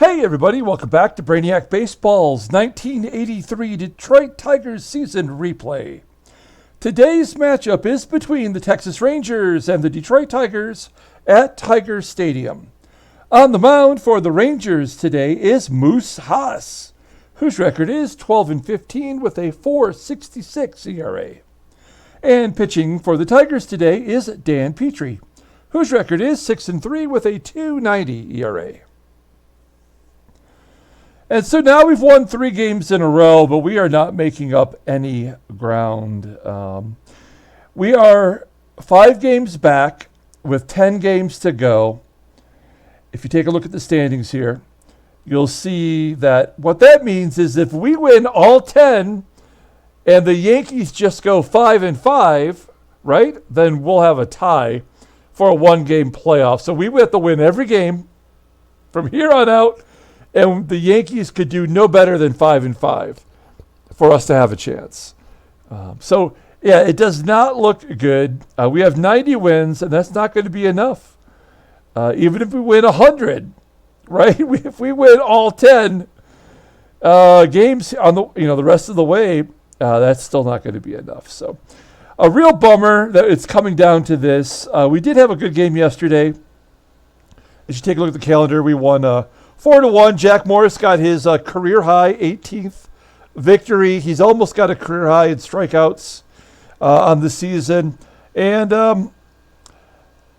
Hey everybody, welcome back to Brainiac Baseball's 1983 Detroit Tigers season replay. Today's matchup is between the Texas Rangers and the Detroit Tigers at Tiger Stadium. On the mound for the Rangers today is Moose Haas, whose record is 12-15 with a 4.66 ERA. And pitching for the Tigers today is Dan Petry, whose record is 6-3 with a 2.90 ERA. And so now we've won 3 games in a row, but we are not making up any ground. We are 5 games back with 10 games to go. If you take a look at the standings here, you'll see that what that means is if we win all 10 and the Yankees just go 5-5, right, then we'll have a tie for a 1-game playoff. So we have to win every game from here on out. And the Yankees could do no better than 5-5 for us to have a chance. It does not look good. We have 90 wins, and that's not going to be enough. Even if we win 100, right? If we win all 10 games on the rest of the way, that's still not going to be enough. So, a real bummer that it's coming down to this. We did have a good game yesterday. As you take a look at the calendar, we won 4-1. Jack Morris got his career high 18th victory. He's almost got a career high in strikeouts on the season. And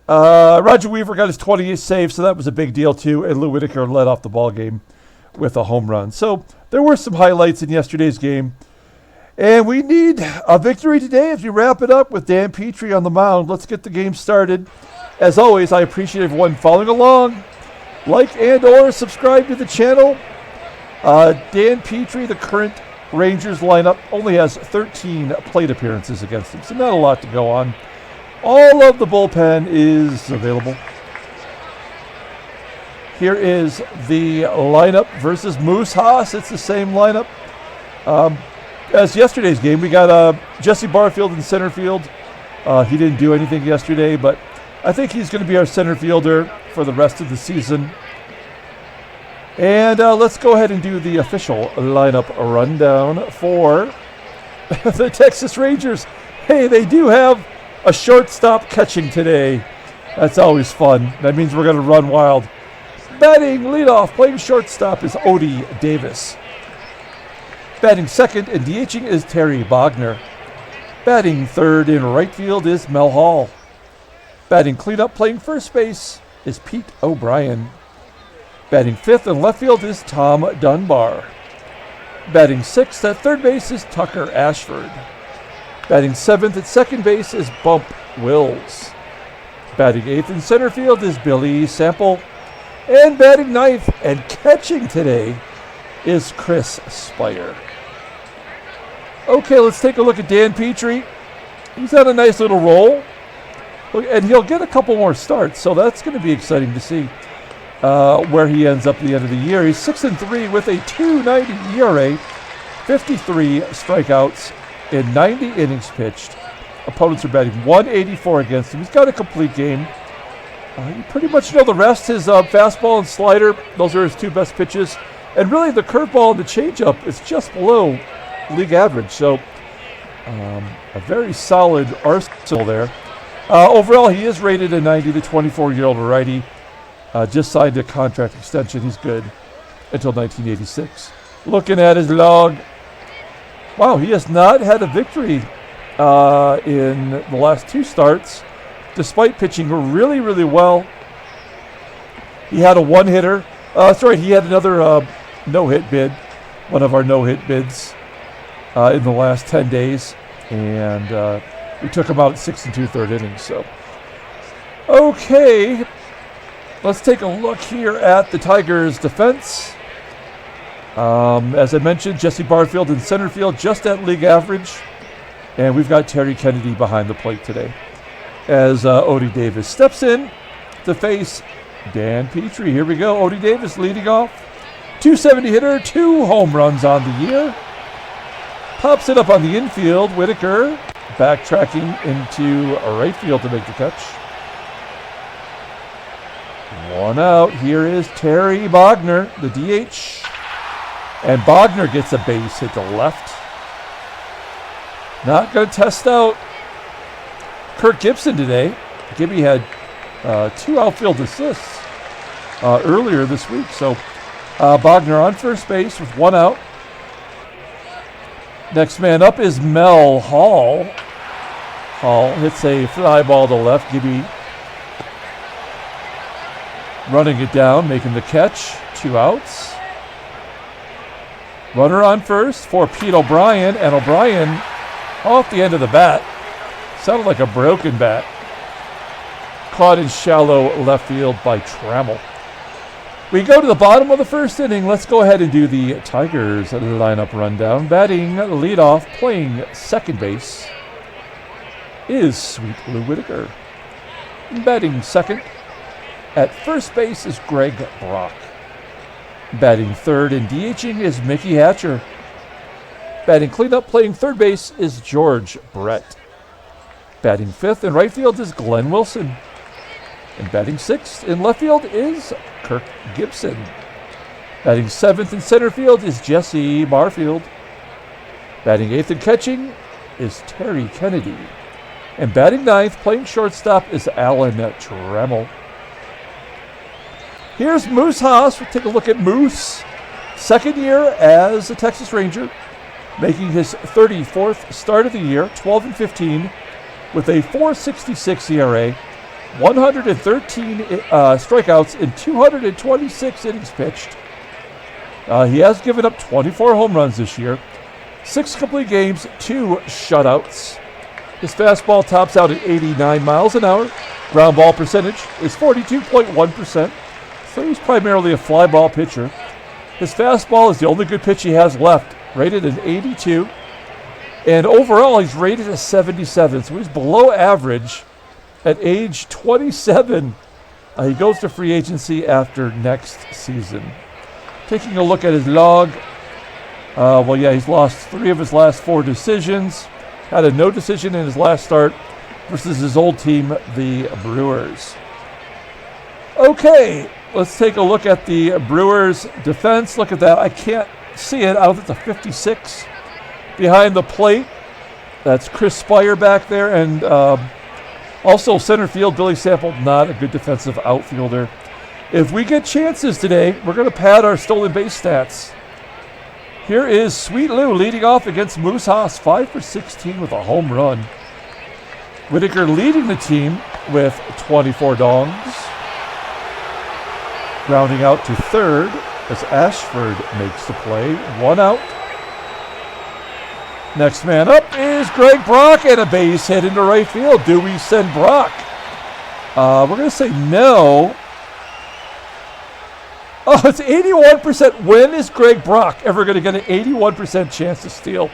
Roger Weaver got his 28th save, so that was a big deal too. And Lou Whitaker led off the ball game with a home run. So there were some highlights in yesterday's game. And we need a victory today as we wrap it up with Dan Petry on the mound. Let's get the game started. As always, I appreciate everyone following along. Like and or subscribe to the channel. Dan Petry, the current Rangers lineup, only has 13 plate appearances against him, so not a lot to go on. All of the bullpen is available. Here is the lineup versus Moose Haas. It's the same lineup as yesterday's game. We got Jesse Barfield in center field. He didn't do anything yesterday, but I think he's going to be our center fielder for the rest of the season. And let's go ahead and do the official lineup rundown for the Texas Rangers. Hey, they do have a shortstop catching today. That's always fun. That means we're going to run wild. Batting leadoff, playing shortstop is Odie Davis. Batting second and DHing is Terry Bogener. Batting third in right field is Mel Hall. Batting cleanup, playing first base, is Pete O'Brien. Batting fifth in left field is Tom Dunbar. Batting sixth at third base is Tucker Ashford. Batting seventh at second base is Bump Wills. Batting eighth in center field is Billy Sample. And batting ninth and catching today is Chris Speier. Okay, let's take a look at Dan Petry. He's on a nice little roll. And he'll get a couple more starts, so that's going to be exciting to see where he ends up at the end of the year. He's 6-3 with a 2.90 ERA, 53 strikeouts in 90 innings pitched. Opponents are batting 184 against him. He's got a complete game. You pretty much know the rest. His fastball and slider, those are his 2 best pitches. And really the curveball and the changeup is just below league average. So a very solid arsenal there. Overall, he is rated a 90, the 24-year-old righty. Just signed a contract extension. He's good until 1986. Looking at his log, wow, he has not had a victory in the last 2 starts, despite pitching really, really well. He had a 1-hitter. He had another no-hit bid, one of our no-hit bids in the last 10 days. And we took him out at 6 2/3 innings. So, okay, let's take a look here at the Tigers' defense. As I mentioned, Jesse Barfield in center field, just at league average, and we've got Terry Kennedy behind the plate today, as Odie Davis steps in to face Dan Petry. Here we go. Odie Davis leading off, 270 hitter, 2 home runs on the year. Pops it up on the infield. Whitaker backtracking into right field to make the catch. One out. Here is Terry Bogener, the DH. And Bogener gets a base hit to left. Not going to test out Kirk Gibson today. Gibby had 2 outfield assists earlier this week. So Bogener on first base with 1 out. Next man up is Mel Hall. Hall hits a fly ball to left. Gibby running it down, making the catch. 2 outs. Runner on first for Pete O'Brien, and O'Brien off the end of the bat. Sounded like a broken bat. Caught in shallow left field by Trammell. We go to the bottom of the first inning. Let's go ahead and do the Tigers lineup rundown. Batting leadoff, playing second base, is Sweet Lou Whitaker. Batting second at first base is Greg Brock. Batting third and DHing is Mickey Hatcher. Batting cleanup, playing third base is George Brett. Batting fifth in right field is Glenn Wilson. And batting sixth in left field is Kirk Gibson. Batting seventh in center field is Jesse Barfield. Batting eighth in catching is Terry Kennedy. And batting ninth, playing shortstop, is Alan Trammell. Here's Moose Haas. We'll take a look at Moose. Second year as a Texas Ranger, making his 34th start of the year, 12-15, with a .466 ERA, 113 strikeouts in 226 innings pitched. He has given up 24 home runs this year, 6 complete games, 2 shutouts. His fastball tops out at 89 miles an hour. Ground ball percentage is 42.1%. So he's primarily a fly ball pitcher. His fastball is the only good pitch he has left, rated an 82. And overall, he's rated a 77. So he's below average at age 27. He goes to free agency after next season. Taking a look at his log. He's lost 3 of his last 4 decisions. Had a no decision in his last start versus his old team, the Brewers. Okay. Let's take a look at the Brewers' defense. Look at that. I can't see it. I don't think it's a 56 behind the plate. That's Chris Speier back there. And also center field, Billy Sample, not a good defensive outfielder. If we get chances today, we're going to pad our stolen base stats. Here is Sweet Lou leading off against Moose Haas, 5 for 16 with a home run. Whitaker leading the team with 24 dongs. Grounding out to third as Ashford makes the play. 1 out. Next man up is Greg Brock, and a base hit into right field. Do we send Brock? We're going to say no. Oh, it's 81%. When is Greg Brock ever going to get an 81% chance to steal?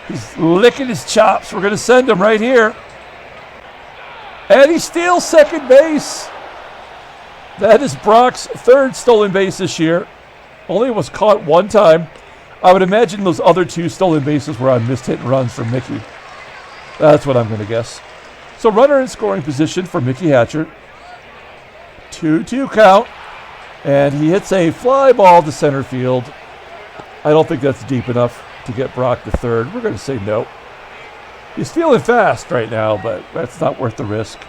He's licking his chops. We're going to send him right here. And he steals second base. That is Brock's 3rd stolen base this year. Only was caught 1 time. I would imagine those other 2 stolen bases were on missed hit and runs from Mickey. That's what I'm going to guess. So runner in scoring position for Mickey Hatcher. 2-2 count. And he hits a fly ball to center field. I don't think that's deep enough to get Brock to third. We're going to say no. He's feeling fast right now, but that's not worth the risk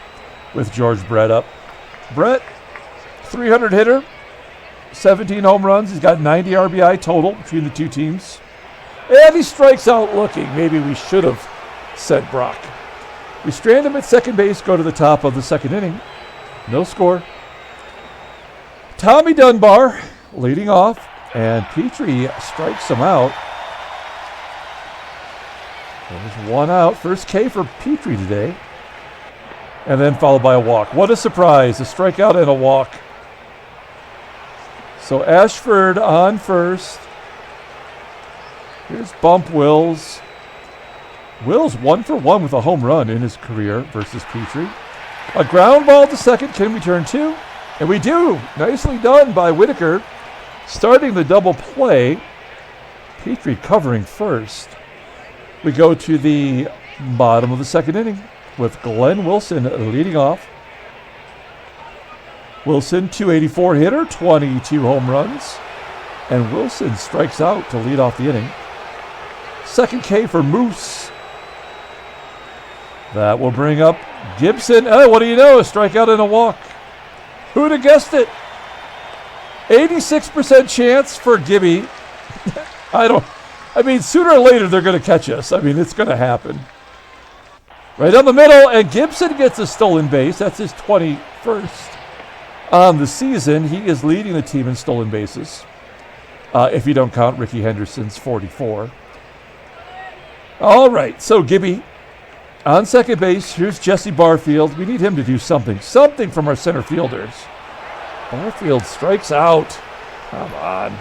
with George Brett up. Brett, 300 hitter, 17 home runs. He's got 90 RBI total between the 2 teams. And he strikes out looking. Maybe we should have sent Brock. We strand him at second base, go to the top of the second inning. No score. Tommy Dunbar leading off, and Petry strikes him out. There's 1 out. First K for Petry today. And then followed by a walk. What a surprise. A strikeout and a walk. So Ashford on first. Here's Bump Wills. Wills 1 for 1 with a home run in his career versus Petry. A ground ball to second. Can we turn 2? And we do. Nicely done by Whitaker. Starting the double play. Petry covering first. We go to the bottom of the second inning with Glenn Wilson leading off. Wilson, 284 hitter, 22 home runs. And Wilson strikes out to lead off the inning. Second K for Moose. That will bring up Gibson. Oh, what do you know? A strikeout and a walk. Who'd have guessed it? 86% chance for Gibby. I mean, sooner or later they're going to catch us. I mean, it's going to happen. Right down the middle, and Gibson gets a stolen base. That's his 21st on the season. He is leading the team in stolen bases, if you don't count Ricky Henderson's 44. All right, so Gibby on second base. Here's Jesse Barfield. We need him to do something from our center fielders. Barfield strikes out. Come on.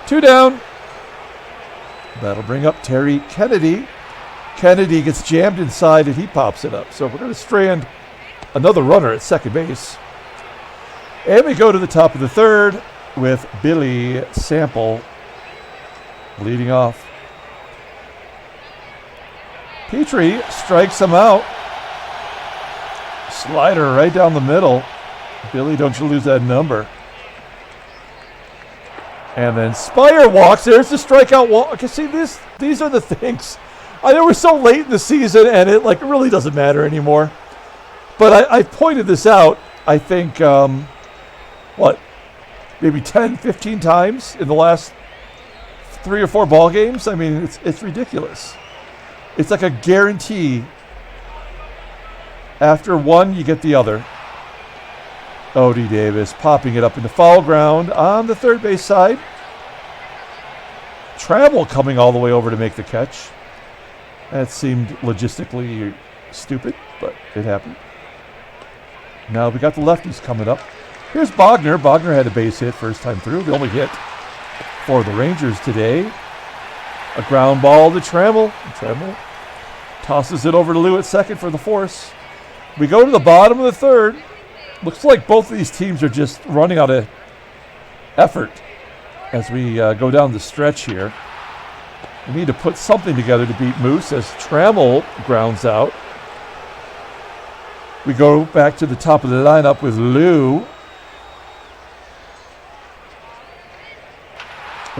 2 down. That'll bring up Terry Kennedy. Kennedy gets jammed inside and he pops it up. So we're going to strand another runner at second base. And we go to the top of the third with Billy Sample leading off. Petry strikes him out. Slider right down the middle. Billy, don't you lose that number. And then Speier walks. There's the strikeout walk. Okay, see, these are the things. I know we're so late in the season, and it really doesn't matter anymore. But I pointed this out, I think, maybe 10, 15 times in the last 3 or 4 ball games. I mean, it's ridiculous. It's like a guarantee. After one, you get the other. Odie Davis popping it up into foul ground on the third base side. Trammell coming all the way over to make the catch. That seemed logistically stupid, but it happened. Now we got the lefties coming up. Here's Bogener. Bogener had a base hit first time through. The only hit for the Rangers today. A ground ball to Trammell. Trammell tosses it over to Lou at second for the force. We go to the bottom of the third. Looks like both of these teams are just running out of effort as we go down the stretch here. We need to put something together to beat Moose as Trammell grounds out. We go back to the top of the lineup with Lou.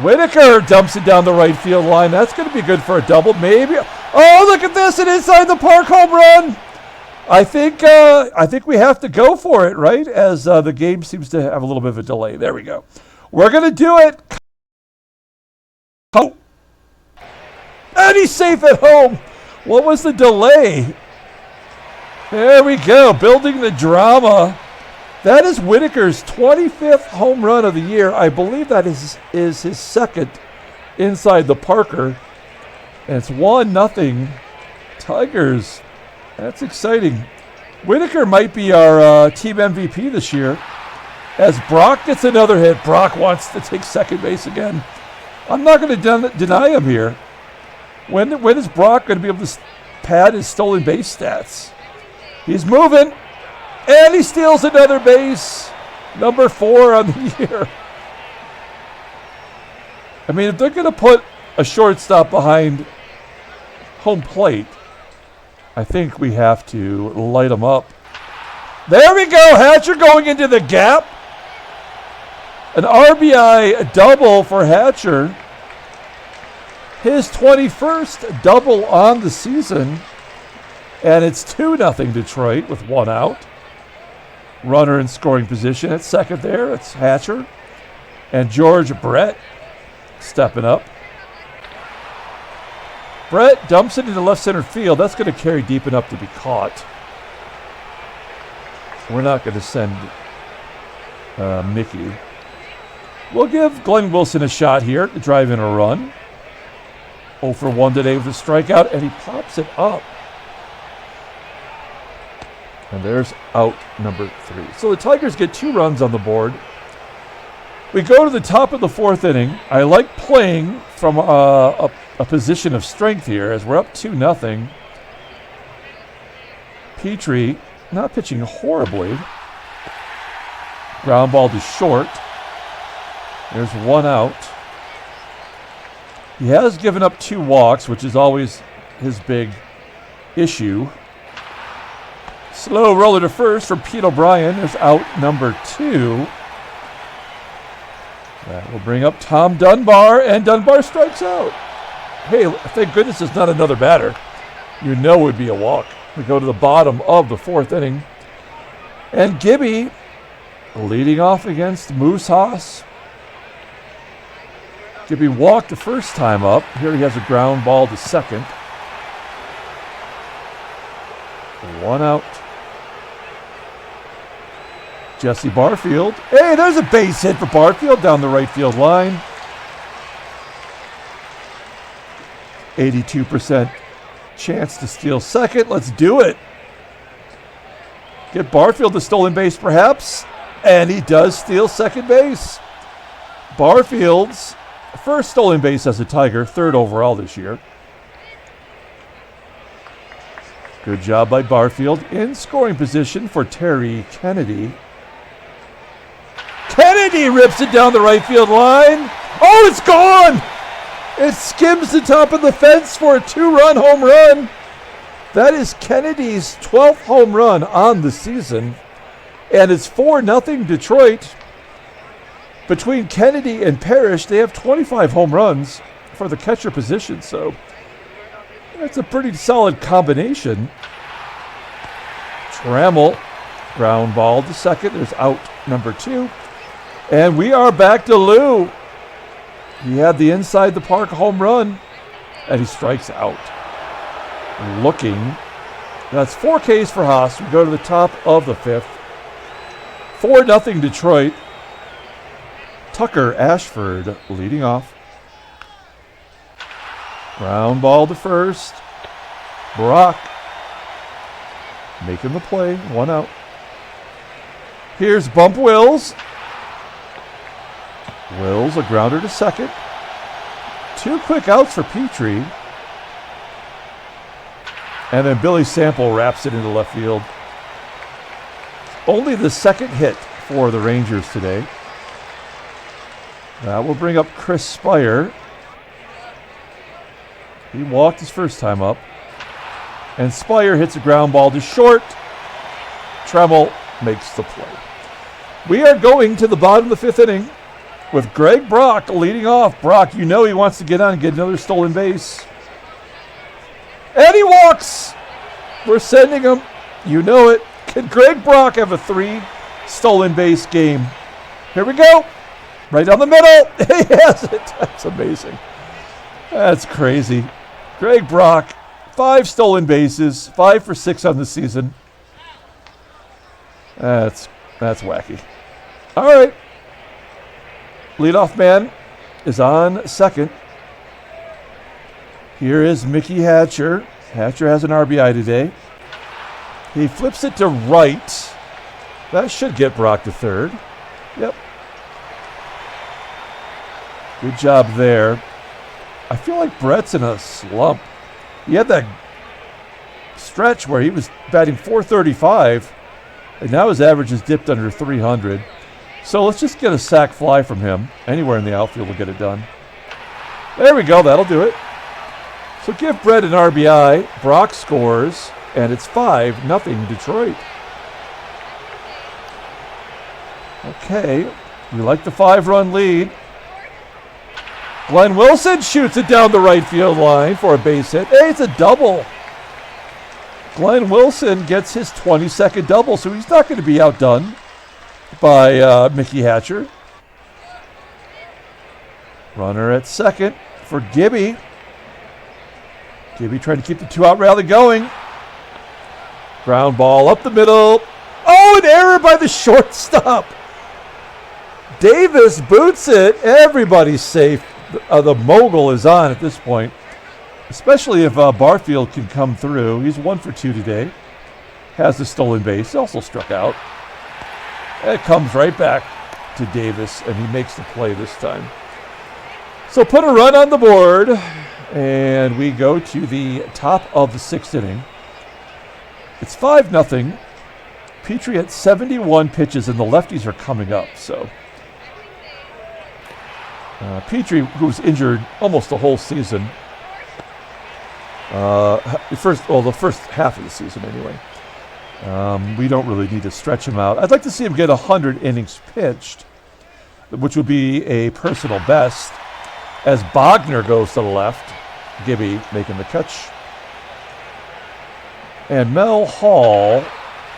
Whitaker dumps it down the right field line. That's going to be good for a double, maybe. Oh, look at this! An inside the park home run. I think we have to go for it, right? As the game seems to have a little bit of a delay. There we go. We're going to do it. Oh. And he's safe at home. What was the delay? There we go. Building the drama. That is Whitaker's 25th home run of the year. I believe that is his second inside the Parker. And it's 1-0 Tigers. That's exciting. Whitaker might be our team MVP this year. As Brock gets another hit, Brock wants to take second base again. I'm not going to deny him here. When is Brock going to be able to pad his stolen base stats? He's moving, and he steals another base. Number 4 on the year. I mean, if they're going to put a shortstop behind home plate, I think we have to light them up. There we go. Hatcher going into the gap. An RBI double for Hatcher. His 21st double on the season. And it's 2-0 Detroit with 1 out. Runner in scoring position at second there. It's Hatcher. And George Brett stepping up. Brett dumps it into left center field. That's going to carry deep enough to be caught. We're not going to send Mickey. We'll give Glenn Wilson a shot here to drive in a run. 0 for 1 today with a strikeout, and he pops it up. And there's out number 3. So the Tigers get 2 runs on the board. We go to the top of the 4th inning. I like playing from a position of strength here as we're up 2-0. Petry not pitching horribly. Ground ball to short. There's 1 out. He has given up 2 walks, which is always his big issue. Slow roller to first from Pete O'Brien is out number 2. That will bring up Tom Dunbar, and Dunbar strikes out. Hey, thank goodness it's not another batter. You know it would be a walk. We go to the bottom of the 4th inning. And Gibby leading off against Moose Haas. Gibby walked the first time up. Here he has a ground ball to second. 1 out. Jesse Barfield. Hey, there's a base hit for Barfield down the right field line. 82% chance to steal second. Let's do it. Get Barfield to stolen base perhaps. And he does steal second base. Barfield's first stolen base as a Tiger, 3rd overall this year. Good job by Barfield. In scoring position for Terry Kennedy. Kennedy rips it down the right field line. Oh, it's gone! It skims the top of the fence for a 2-run home run. That is Kennedy's 12th home run on the season. And it's 4-0 Detroit. Between Kennedy and Parrish, they have 25 home runs for the catcher position. So that's a pretty solid combination. Trammell, ground ball to second. There's out number 2. And we are back to Lou. He had the inside the park home run, and he strikes out. Looking. That's 4 Ks for Haas. We go to the top of the 5th. 4-0 Detroit. Tucker Ashford leading off. Ground ball to first. Brock making the play. 1 out. Here's Bump Wills. Wills, a grounder to second. 2 quick outs for Petry. And then Billy Sample wraps it into left field. Only the second hit for the Rangers today. That will bring up Chris Speier. He walked his first time up. And Speier hits a ground ball to short. Trammell makes the play. We are going to the bottom of the 5th inning with Greg Brock leading off. Brock, you know he wants to get on and get another stolen base. And he walks. We're sending him. You know it. Can Greg Brock have a 3 stolen base game? Here we go. Right down the middle. He has it. That's amazing. That's crazy. Greg Brock, 5 stolen bases, 5 for 6 on the season. That's wacky. All right. Leadoff man is on second. Here is Mickey Hatcher. Hatcher has an RBI today. He flips it to right. That should get Brock to third. Yep. Good job there. I feel like Brett's in a slump. He had that stretch where he was batting .435, and now his average has dipped under 300. So let's just get a sac fly from him. Anywhere in the outfield will get it done. There we go. That'll do it. So give Brett an RBI. Brock scores, and it's 5-0 Detroit. Okay. We like the 5-run lead. Glenn Wilson shoots it down the right field line for a base hit. Hey, it's a double. Glenn Wilson gets his 22nd double, so he's not going to be outdone by Mickey Hatcher. Runner at second for Gibby. Gibby trying to keep the 2-out rally going. Ground ball up the middle. Oh, an error by the shortstop. Davis boots it. Everybody's safe. The mogul is on at this point, especially if Barfield can come through. He's 1 for 2 today. Has the stolen base. Also struck out. It comes right back to Davis, and he makes the play this time. So put a run on the board, and we go to the top of the 6th inning. It's 5-0. Petry at 71 pitches, and the lefties are coming up. So Petry, who was injured almost the whole season, the first half of the season anyway. We don't really need to stretch him out. I'd like to see him get 100 innings pitched, which would be a personal best, as Bogener goes to the left. Gibby making the catch. And Mel Hall,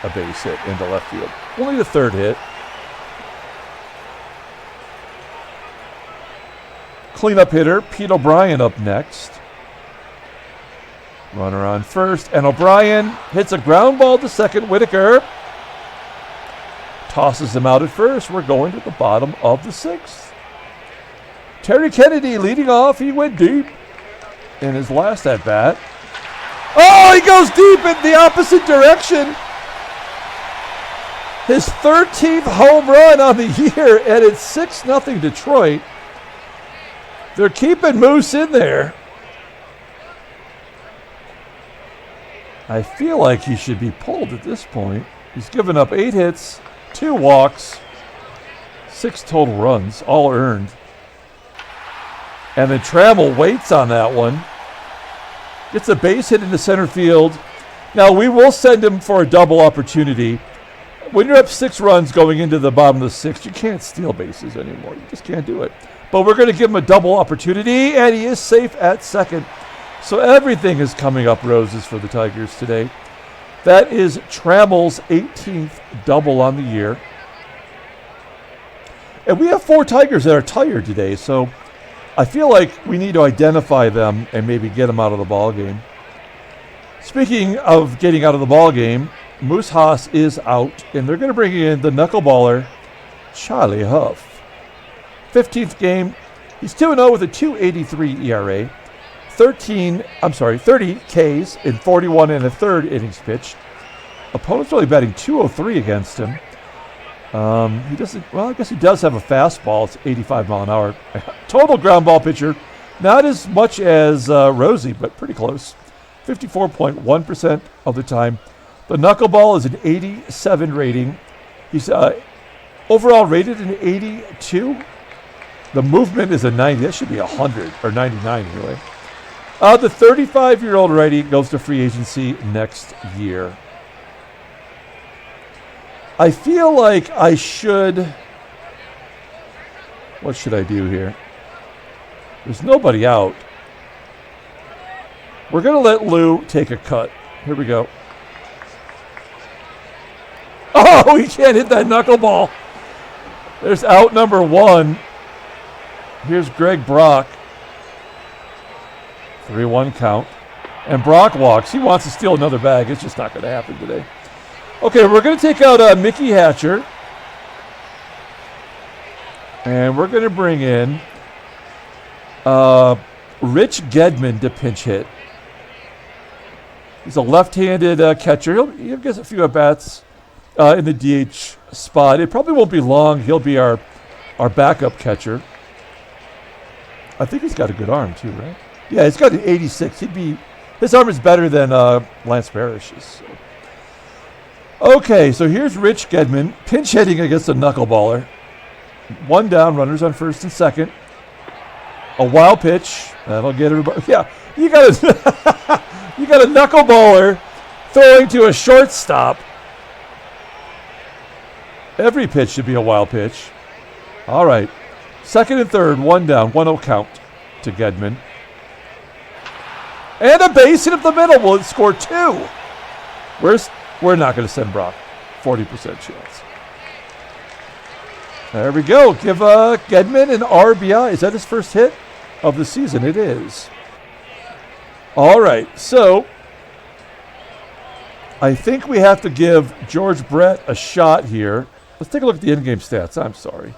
a base hit into left field. Only the third hit. Cleanup hitter, Pete O'Brien up next. Runner on first, and O'Brien hits a ground ball to second. Whitaker tosses him out at first. We're going to the bottom of the 6th. Terry Kennedy leading off. He went deep in his last at-bat. Oh, he goes deep in the opposite direction. His 13th home run on the year, and it's 6-0 Detroit. They're keeping Moose in there. I feel like he should be pulled at this point. He's given up 8 hits, 2 walks, 6 total runs, all earned. And then Trammell waits on that one. Gets a base hit into center field. Now, we will send him for a double opportunity. When you're up 6 runs going into the bottom of the 6th, you can't steal bases anymore. You just can't do it. But we're going to give him a double opportunity, and he is safe at second. So everything is coming up roses for the Tigers today. That is Trammell's 18th double on the year. And we have 4 Tigers that are tired today, so I feel like we need to identify them and maybe get them out of the ball game. Speaking of getting out of the ball game, Moose Haas is out, and they're going to bring in the knuckleballer, Charlie Huff. 15th game, he's 2-0 with a 2.83 ERA. 30 Ks in 41 and a third innings pitched. Opponent's only batting .203 against him. He doesn't. Well, I guess he does have a fastball. It's 85 mile an hour. Total ground ball pitcher, not as much as Rosie, but pretty close. 54.1% of the time. The knuckleball is an 87 rating. He's overall rated an 82. The movement is a 90. That should be 100 or 99 anyway. The 35-year-old righty goes to free agency next year. I feel like I should... What should I do here? There's nobody out. We're going to let Lou take a cut. Here we go. Oh, he can't hit that knuckleball. There's out number 1. Here's Greg Brock. 3-1 count. And Brock walks. He wants to steal another bag. It's just not going to happen today. Okay, we're going to take out Mickey Hatcher. And we're going to bring in Rich Gedman to pinch hit. He's a left-handed catcher. He'll get a few at-bats in the DH spot. It probably won't be long. He'll be our backup catcher. I think he's got a good arm too, right? Yeah, he's got an 86. His arm is better than Lance Parrish's. So. Okay, so here's Rich Gedman pinch hitting against a knuckleballer. 1 down, runners on first and second. A wild pitch that'll get everybody. Yeah, you got a knuckleballer throwing to a shortstop. Every pitch should be a wild pitch. All right, second and third, 1 down, 1-0 count to Gedman. And a base hit up the middle. Will it score 2? We're not going to send Brock. 40% chance. There we go. Give Gedman an RBI. Is that his first hit of the season? It is. All right. So I think we have to give George Brett a shot here. Let's take a look at the in-game stats. I'm sorry.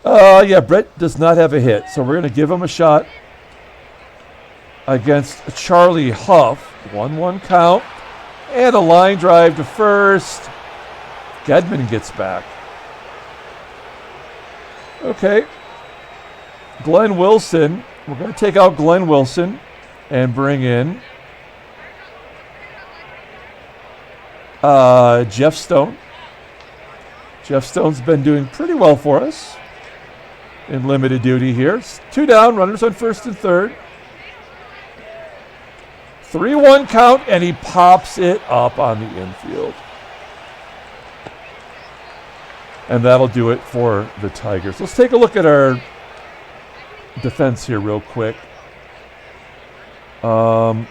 Yeah, Brett does not have a hit. So we're going to give him a shot against Charlie Huff. 1-1 count. And a line drive to first. Gedman gets back. Okay. Glenn Wilson. We're going to take out Glenn Wilson and bring in Jeff Stone. Jeff Stone's been doing pretty well for us in limited duty here. 2 down, runners on first and third. 3-1 count, and he pops it up on the infield. And that'll do it for the Tigers. Let's take a look at our defense here real quick.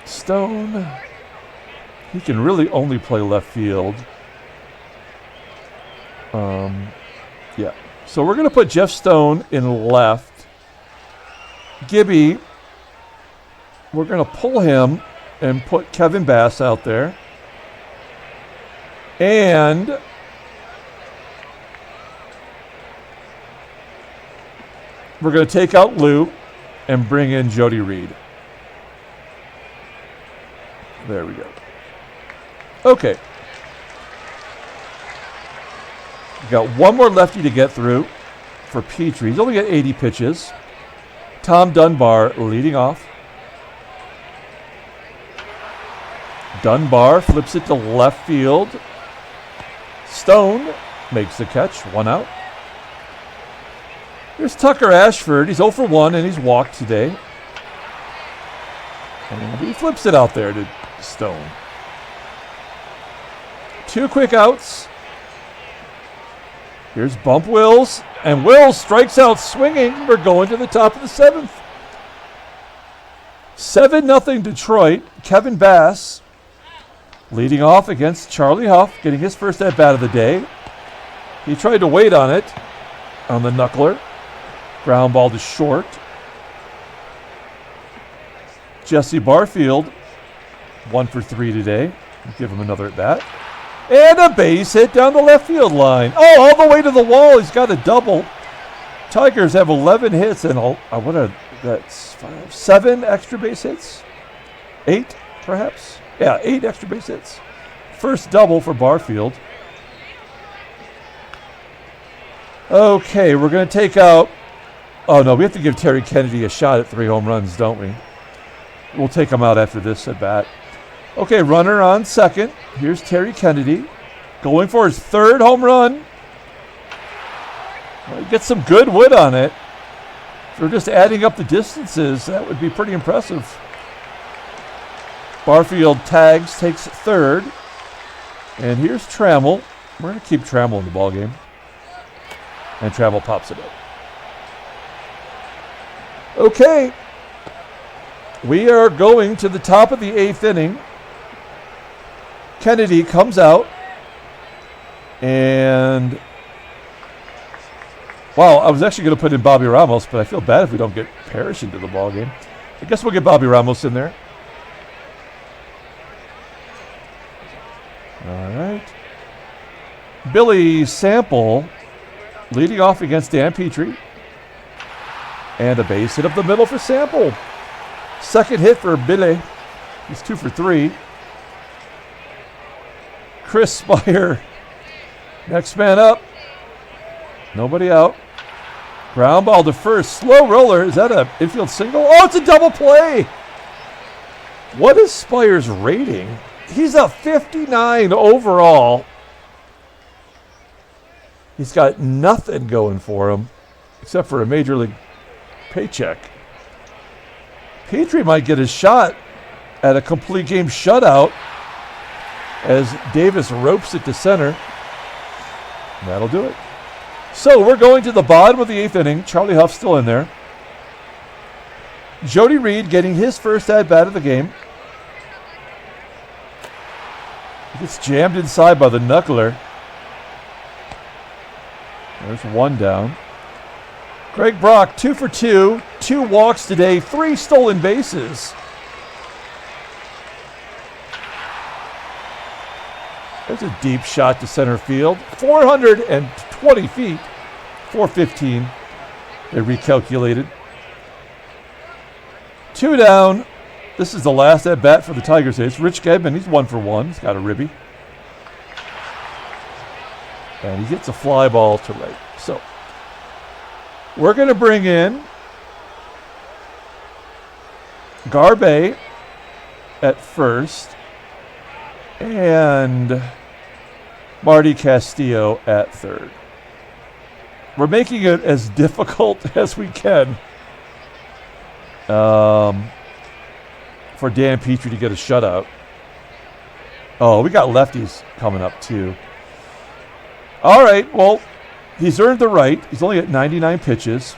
Stone, he can really only play left field. Yeah. So we're going to put Jeff Stone in left. Gibby, we're going to pull him and put Kevin Bass out there. And we're going to take out Lou and bring in Jody Reed. There we go. Okay. We've got one more lefty to get through for Petry. He's only got 80 pitches. Tom Dunbar leading off. Dunbar flips it to left field. Stone makes the catch. 1 out. Here's Tucker Ashford. He's 0 for 1 and he's walked today. And he flips it out there to Stone. 2 quick outs. Here's Bump Wills, and Wills strikes out swinging. We're going to the top of the 7th. 7-0 Detroit. Kevin Bass leading off against Charlie Huff, getting his first at-bat of the day. He tried to wait on it on the knuckler. Ground ball to short. Jesse Barfield, 1 for 3 today. We'll give him another at-bat. And a base hit down the left field line. Oh, all the way to the wall. He's got a double. Tigers have 11 hits and that's 7 extra base hits? 8, perhaps? Yeah, 8 extra base hits. First double for Barfield. Okay, we're going to take out... Oh, no, we have to give Terry Kennedy a shot at 3 home runs, don't we? We'll take him out after this at bat. Okay, runner on second. Here's Terry Kennedy going for his 3rd home run. Well, he gets some good wood on it. If we're just adding up the distances, that would be pretty impressive. Barfield tags, takes 3rd. And here's Trammell. We're going to keep Trammell in the ballgame. And Trammell pops it up. Okay. We are going to the top of the 8th inning. Kennedy comes out, and wow, I was actually going to put in Bobby Ramos, but I feel bad if we don't get Parrish into the ballgame. I guess we'll get Bobby Ramos in there. All right. Billy Sample leading off against Dan Petry. And a base hit up the middle for Sample. Second hit for Billy. He's 2 for 3. Chris Speier, next man up. Nobody out. Ground ball to first. Slow roller. Is that an infield single? Oh, it's a double play. What is Speier's rating? He's a 59 overall. He's got nothing going for him except for a major league paycheck. Petry might get his shot at a complete game shutout as Davis ropes it to center. That'll do it. So we're going to the bottom of the 8th inning. Charlie Huff still in there. Jody Reed getting his first at-bat of the game. He gets jammed inside by the knuckler. There's 1 down. Greg Brock, 2 for 2. 2 walks today, 3 stolen bases. There's a deep shot to center field. 420 feet. 415. They recalculated. 2 down. This is the last at bat for the Tigers. It's Rich Gedman. He's 1 for 1. He's got a ribby. And he gets a fly ball to right. So we're going to bring in Garbe at first and Marty Castillo at third. We're making it as difficult as we can for Dan Petry to get a shutout. Oh, we got lefties coming up too. All right, well, He's earned the right. He's only at 99 pitches.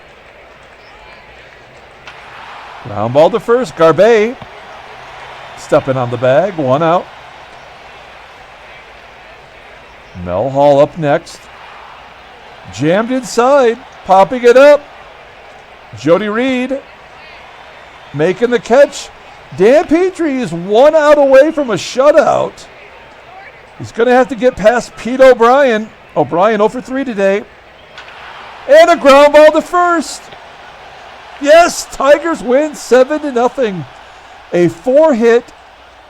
Ground ball to first. Garbe stepping on the bag. 1 out. Mel Hall up next. Jammed inside. Popping it up. Jody Reed making the catch. Dan Petry is 1 out away from a shutout. He's going to have to get past Pete O'Brien. O'Brien 0 for 3 today. And a ground ball to first. Yes, Tigers win 7-0. A 4-hit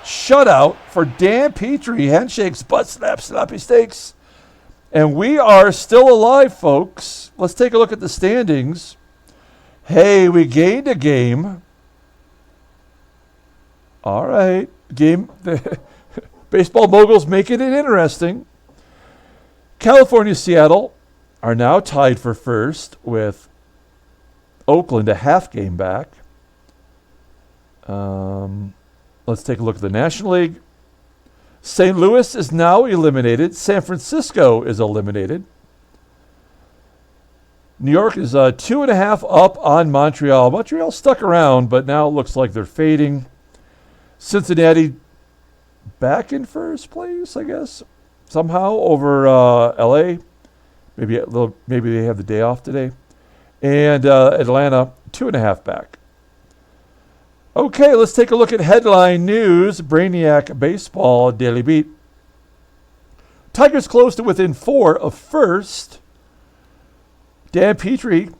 shutout for Dan Petry. Handshakes, butt slaps, sloppy steaks. And we are still alive, folks. Let's take a look at the standings. Hey, we gained a game. All right. Game. Baseball moguls making it interesting. California, Seattle are now tied for first with Oakland a half game back. Let's take a look at the National League. St. Louis is now eliminated. San Francisco is eliminated. New York is 2.5 up on Montreal. Montreal stuck around, but now it looks like they're fading. Cincinnati back in first place, I guess, somehow over L.A. Maybe they have the day off today. And Atlanta, 2.5 back. Okay, let's take a look at headline news. Brainiac Baseball Daily Beat. Tigers close to within 4 of first. Dan Petry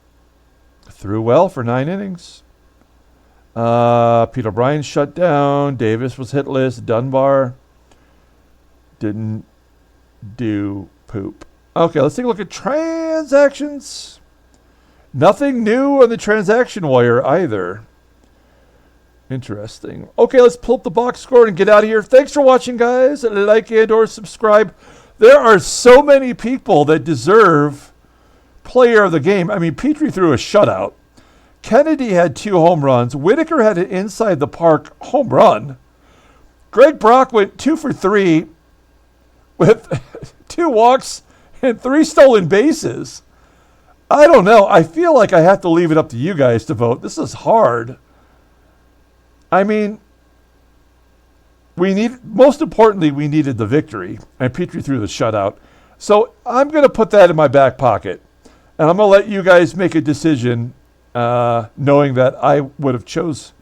threw well for 9 innings. Pete O'Brien shut down. Davis was hitless. Dunbar didn't do poop. Okay, let's take a look at transactions. Nothing new on the transaction wire either. Interesting. Okay, let's pull up the box score and get out of here. Thanks for watching, guys. Like and or subscribe. There are so many people that deserve player of the game. I mean, Petry threw a shutout. Kennedy had 2 home runs. Whitaker had an inside the park home run. Greg Brock went 2 for 3 with 2 walks and 3 stolen bases. I don't know. I feel like I have to leave it up to you guys to vote. This is hard. I mean, most importantly, we needed the victory, and Petry threw the shutout. So I'm going to put that in my back pocket, and I'm going to let you guys make a decision, knowing that I would have chose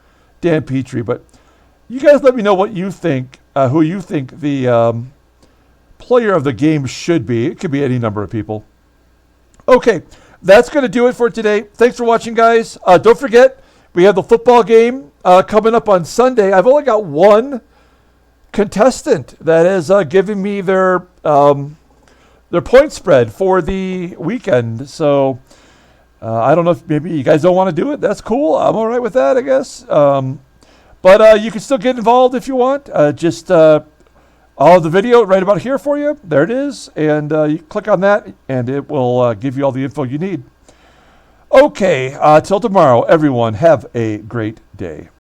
Dan Petry. But you guys let me know what you think, who you think the player of the game should be. It could be any number of people. Okay, that's going to do it for today. Thanks for watching, guys. Don't forget, we have the football game coming up on Sunday. I've only got one contestant that is giving me their point spread for the weekend. So I don't know if maybe you guys don't want to do it. That's cool. I'm all right with that, I guess. But you can still get involved if you want. I'll have the video right about here for you. There it is. And you click on that, and it will give you all the info you need. Okay, till tomorrow, everyone, have a great day.